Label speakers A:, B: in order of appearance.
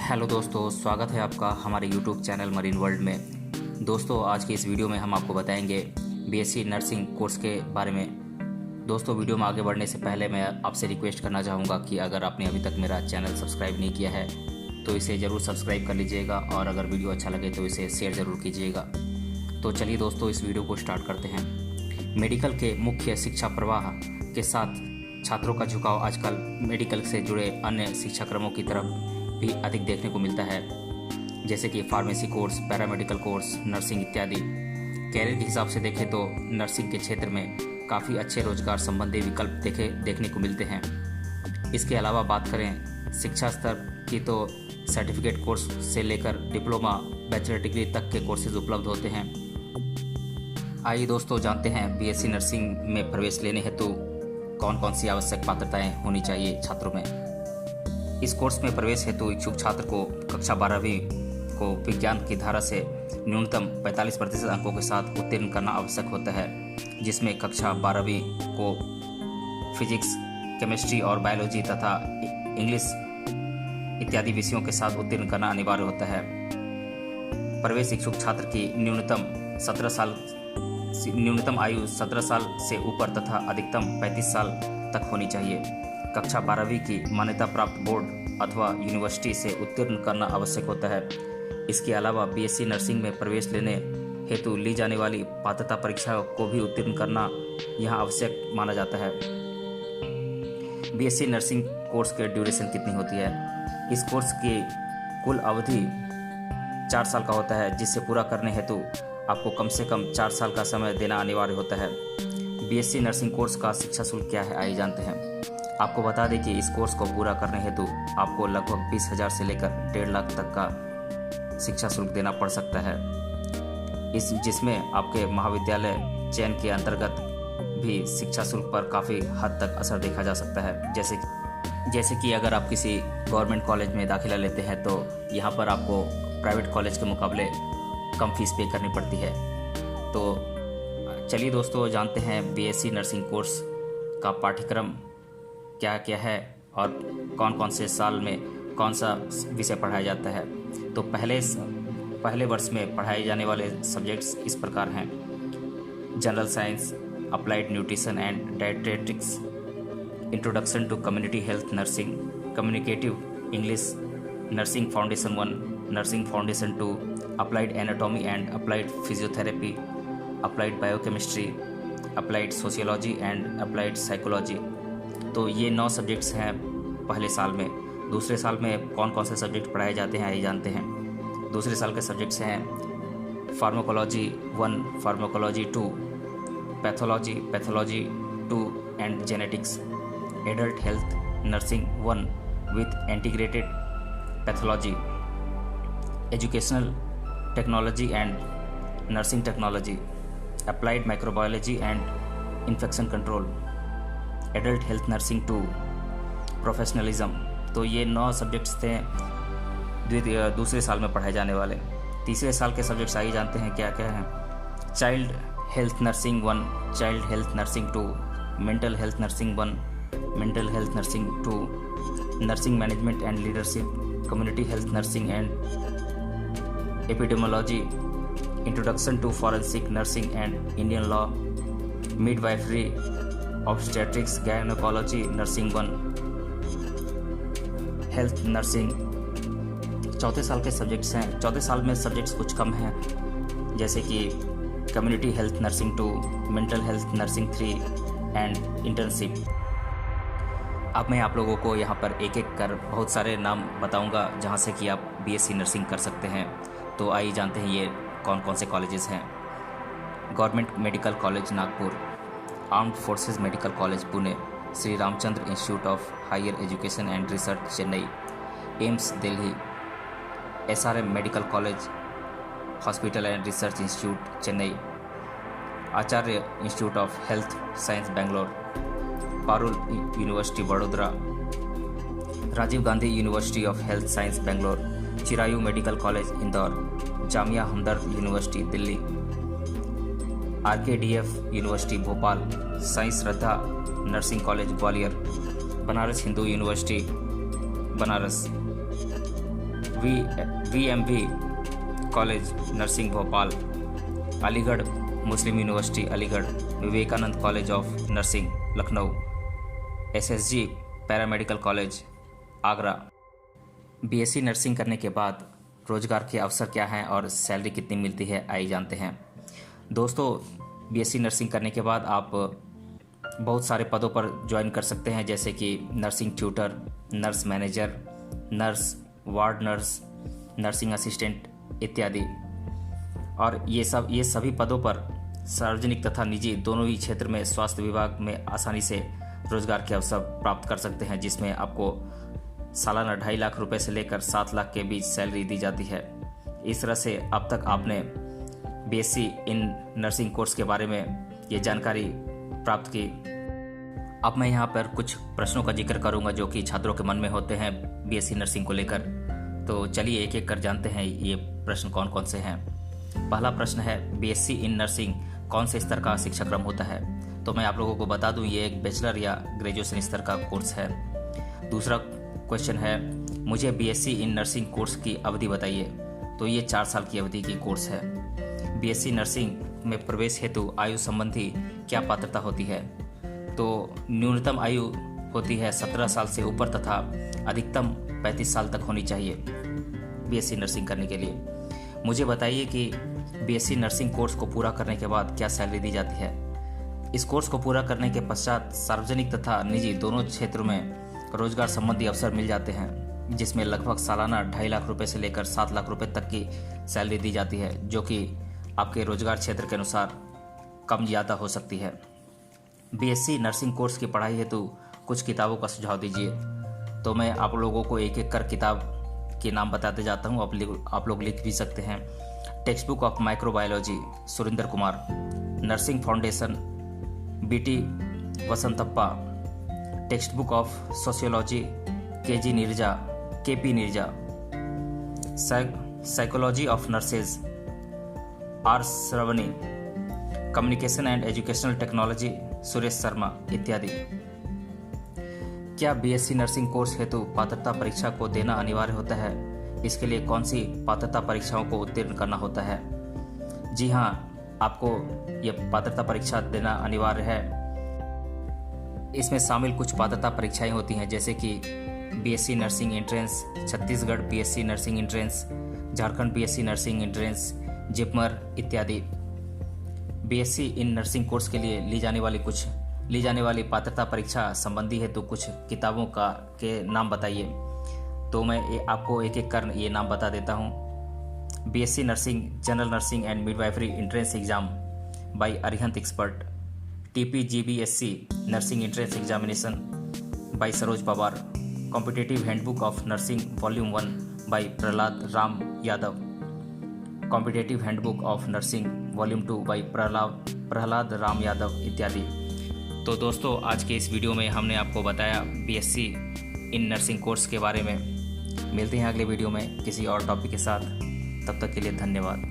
A: Hello दोस्तों, स्वागत है आपका हमारे यूट्यूब चैनल मरीन वर्ल्ड में। दोस्तों, आज की इस वीडियो में हम आपको बताएंगे बीएससी नर्सिंग कोर्स के बारे में। दोस्तों, वीडियो में आगे बढ़ने से पहले मैं आपसे रिक्वेस्ट करना चाहूँगा कि अगर आपने अभी तक मेरा चैनल सब्सक्राइब नहीं किया है तो इसे ज़रूर सब्सक्राइब कर लीजिएगा और अगर वीडियो अच्छा लगे तो इसे शेयर ज़रूर कीजिएगा। तो चलिए दोस्तों, इस वीडियो को स्टार्ट करते हैं। मेडिकल के मुख्य शिक्षा प्रवाह के साथ छात्रों का झुकाव आजकल मेडिकल से जुड़े अन्य शिक्षाक्रमों की तरफ भी अधिक देखने को मिलता है, जैसे कि pharmacy course, paramedical course, nursing इत्यादि। कैरियर के हिसाब से देखें तो नर्सिंग के क्षेत्र में काफ़ी अच्छे रोजगार संबंधी विकल्प देखने को मिलते हैं। इसके अलावा बात करें शिक्षा स्तर की तो सर्टिफिकेट कोर्स से लेकर डिप्लोमा, बैचलर डिग्री तक के कोर्सेज उपलब्ध होते हैं। आइए दोस्तों, जानते हैं बीएससी नर्सिंग में प्रवेश लेने हेतु कौन कौन सी आवश्यक पात्रताएं होनी चाहिए छात्रों में। इस कोर्स में प्रवेश हेतु इच्छुक छात्र को कक्षा 12वीं को विज्ञान की धारा से न्यूनतम 45% अंकों के साथ उत्तीर्ण करना आवश्यक होता है, जिसमें कक्षा 12वीं को फिजिक्स, केमिस्ट्री और बायोलॉजी तथा इंग्लिश इत्यादि विषयों के साथ उत्तीर्ण करना अनिवार्य होता है। प्रवेश इच्छुक छात्र की न्यूनतम आयु 17 साल से ऊपर तथा अधिकतम 35 साल तक होनी चाहिए। कक्षा 12वीं की मान्यता प्राप्त बोर्ड अथवा यूनिवर्सिटी से उत्तीर्ण करना आवश्यक होता है। इसके अलावा बीएससी नर्सिंग में प्रवेश लेने हेतु ली जाने वाली पात्रता परीक्षा को भी उत्तीर्ण करना यहाँ आवश्यक माना जाता है। बीएससी नर्सिंग कोर्स के ड्यूरेशन कितनी होती है? इस कोर्स की कुल अवधि 4 साल का होता है, जिसे पूरा करने हेतु आपको कम से कम 4 साल का समय देना अनिवार्य होता है। बीएससी नर्सिंग कोर्स का शिक्षा शुल्क क्या है, आइए जानते हैं। आपको बता दें कि इस कोर्स को पूरा करने हेतु आपको लगभग 20,000 से लेकर 1.5 लाख तक का शिक्षा शुल्क देना पड़ सकता है, जिसमें आपके महाविद्यालय चयन के अंतर्गत भी शिक्षा शुल्क पर काफ़ी हद तक असर देखा जा सकता है। जैसे कि अगर आप किसी गवर्नमेंट कॉलेज में दाखिला लेते हैं तो यहाँ पर आपको प्राइवेट कॉलेज के मुकाबले कम फीस पे करनी पड़ती है। तो चलिए दोस्तों, जानते हैं बीएससी नर्सिंग कोर्स का पाठ्यक्रम क्या क्या है और कौन कौन से साल में कौन सा विषय पढ़ाया जाता है। तो पहले वर्ष में पढ़ाए जाने वाले सब्जेक्ट्स इस प्रकार हैं: general science, applied nutrition and dietetics, introduction to community health nursing, communicative English, nursing foundation 1, nursing foundation 2, applied anatomy and applied physiotherapy, applied biochemistry, applied sociology and applied psychology. तो ये 9 सब्जेक्ट्स हैं पहले साल में। दूसरे साल में कौन कौन से सब्जेक्ट पढ़ाए जाते हैं, आइए जानते हैं। दूसरे साल के सब्जेक्ट्स हैं pharmacology 1, pharmacology 2, pathology 2 and genetics, adult health nursing 1 with integrated pathology, educational technology and nursing technology, applied microbiology and infection control, adult health nursing 2, professionalism. तो ये 9 सब्जेक्ट्स थे दूसरे साल में पढ़ाए जाने वाले। तीसरे साल के सब्जेक्ट्स आइए जानते हैं क्या क्या हैं। Child health nursing 1, child health nursing 2, mental health nursing 1, mental health nursing 2, nursing management and leadership, community health nursing and epidemiology, introduction to forensic nursing and Indian law, midwifery, obstetrics, gynaecology nursing 1, health nursing. चौथे साल के subjects हैं। चौथे साल में subjects कुछ कम हैं, जैसे कि community health nursing 2, mental health nursing 3 and internship. अब मैं आप लोगों को यहाँ पर एक एक कर बहुत सारे नाम बताऊँगा जहाँ से कि आप बीएससी नर्सिंग कर सकते हैं। तो आइए जानते हैं ये कौन कौन से कॉलेजेस हैं। Government medical college Nagpur, armed forces medical college Pune, Shri Ramachandra institute of higher education and research Chennai, AIIMS Delhi, SRM medical college hospital and research institute Chennai, Acharya institute of health science Bangalore, Parul university Vadodara, Rajiv Gandhi university of health science Bangalore, Chirayu medical college Indore, Jamia Hamdard university Delhi, RKDF university Bhopal, Sai Shraddha nursing college Gwalior, Banaras Hindu university Banaras, VMV college nursing Bhopal, Aligarh Muslim university Aligarh, Vivekananda college of nursing Lucknow, SSG paramedical college Agra. BSc nursing करने के बाद रोजगार के अवसर क्या हैं और salary कितनी मिलती है, आइए जानते हैं। दोस्तों, BSc नर्सिंग करने के बाद आप बहुत सारे पदों पर ज्वाइन कर सकते हैं, जैसे कि nursing tutor, nurse manager, nurse, ward nurse, nursing assistant इत्यादि। और ये सभी पदों पर सार्वजनिक तथा निजी दोनों ही क्षेत्र में स्वास्थ्य विभाग में आसानी से रोजगार के अवसर प्राप्त कर सकते हैं, जिसमें आपको सालाना 2.5 लाख रुपए से लेकर 7 लाख के बीच सैलरी दी जाती है। इस तरह से अब तक आपने BSc इन नर्सिंग कोर्स के बारे में ये जानकारी प्राप्त की। अब मैं यहाँ पर कुछ प्रश्नों का जिक्र करूँगा जो कि छात्रों के मन में होते हैं BSc नर्सिंग को लेकर। तो चलिए एक एक कर जानते हैं ये प्रश्न कौन कौन से हैं। पहला प्रश्न है, BSc इन नर्सिंग कौन से स्तर का शिक्षाक्रम होता है? तो मैं आप लोगों को बता दूं, ये एक बैचलर या ग्रेजुएशन स्तर का कोर्स है। दूसरा क्वेश्चन है, मुझे BSc इन नर्सिंग कोर्स की अवधि बताइए। तो ये 4 साल की अवधि की कोर्स है। BSc नर्सिंग में प्रवेश हेतु आयु संबंधी क्या पात्रता होती है? तो न्यूनतम आयु होती है 17 साल से ऊपर तथा अधिकतम 35 साल तक होनी चाहिए BSc नर्सिंग करने के लिए। मुझे बताइए कि BSc नर्सिंग कोर्स को पूरा करने के बाद क्या सैलरी दी जाती है? इस कोर्स को पूरा करने के पश्चात सार्वजनिक तथा निजी दोनों क्षेत्रों में रोजगार संबंधी अवसर मिल जाते हैं, जिसमें लगभग सालाना 2.5 लाख रुपए से लेकर 7 लाख रुपए तक की सैलरी दी जाती है, जो कि आपके रोजगार क्षेत्र के अनुसार कम ज़्यादा हो सकती है। BSc नर्सिंग कोर्स की पढ़ाई हेतु कुछ किताबों का सुझाव दीजिए। तो मैं आप लोगों को एक एक कर किताब के नाम बताते जाता हूँ, आप लोग लिख भी सकते हैं। Text book of microbiology Surendra Kumar, nursing foundation BT Vasantappa, text book of sociology KP Neeraja, psychology of nurses R Shravani, communication and educational technology Suresh Sharma इत्यादि। क्या BSc नर्सिंग कोर्स हेतु पात्रता परीक्षा को देना अनिवार्य होता है? इसके लिए कौन सी पात्रता परीक्षाओं को उत्तीर्ण करना होता है? जी हाँ, आपको यह पात्रता परीक्षा देना अनिवार्य है। इसमें शामिल कुछ पात्रता परीक्षाएं होती हैं, जैसे कि BSc nursing entrance, Chhattisgarh BSc nursing entrance, Jharkhand BSc nursing entrance, JIPMER इत्यादि। BSc इन नर्सिंग कोर्स के लिए ली जाने वाली पात्रता परीक्षा संबंधी है तो कुछ किताबों के नाम बताइए। तो मैं आपको एक एक कर ये नाम बता देता हूँ। BSc nursing general nursing and midwifery entrance exam by Arihant expert, TPGBSc nursing entrance examination by Saroj Pawar, competitive handbook of nursing volume 1 by Prahlad Ram Yadav, competitive handbook of nursing volume 2 by Prahlad Ram Yadav इत्यादि। तो दोस्तों, आज के इस वीडियो में हमने आपको बताया BSc इन नर्सिंग कोर्स के बारे में। मिलते हैं अगले वीडियो में किसी और टॉपिक के साथ। तब तक के लिए धन्यवाद।